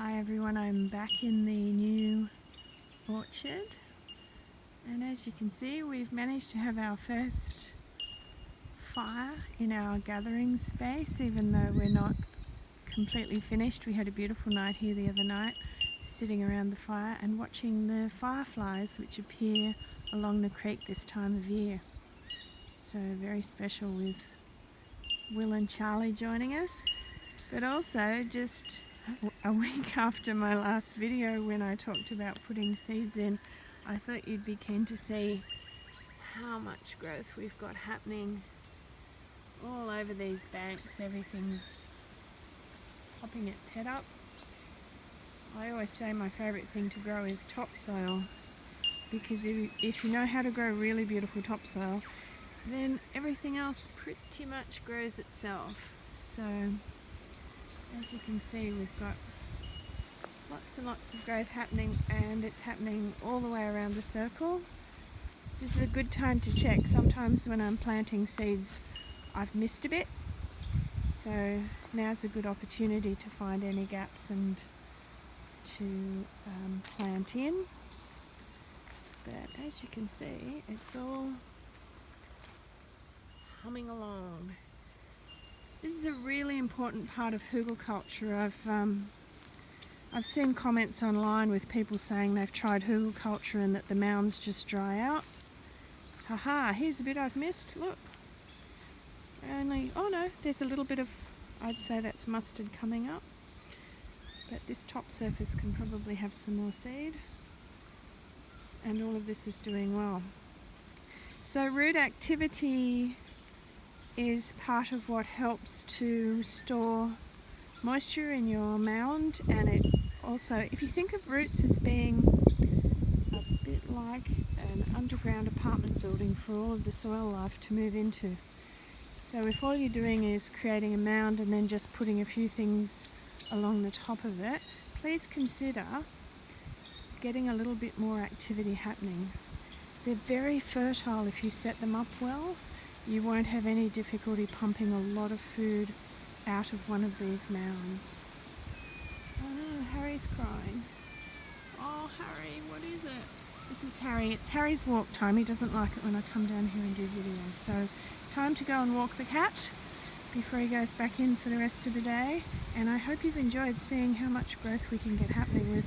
Hi everyone, I'm back in the new orchard, and as you can see we've managed to have our first fire in our gathering space. Even though we're not completely finished, we had a beautiful night here the other night sitting around the fire and watching the fireflies which appear along the creek this time of year. So very special with Will and Charlie joining us, but also just a week after my last video when I talked about putting seeds in, I thought you'd be keen to see how much growth we've got happening all over these banks. Everything's popping its head up. I always say my favourite thing to grow is topsoil, because if you know how to grow really beautiful topsoil, then everything else pretty much grows itself. So as you can see, we've got lots and lots of growth happening, and it's happening all the way around the circle. This is a good time to check. Sometimes when I'm planting seeds I've missed a bit, so now's a good opportunity to find any gaps and to plant in. But as you can see, it's all humming along. This is a really important part of hugelkultur. I've seen comments online with people saying they've tried hugelkultur and that the mounds just dry out. Haha, here's a bit I've missed, look. Oh no, there's a little bit of, I'd say that's mustard coming up. But this top surface can probably have some more seed. And all of this is doing well. So root activity is part of what helps to store moisture in your mound, and it also, if you think of roots as being a bit like an underground apartment building for all of the soil life to move into. So if all you're doing is creating a mound and then just putting a few things along the top of it, please consider getting a little bit more activity happening. They're very fertile if you set them up well. You won't have any difficulty pumping a lot of food out of one of these mounds. Oh no, Harry's crying. Oh Harry, what is it? This is Harry. It's Harry's walk time. He doesn't like it when I come down here and do videos. So time to go and walk the cat before he goes back in for the rest of the day. And I hope you've enjoyed seeing how much growth we can get happening with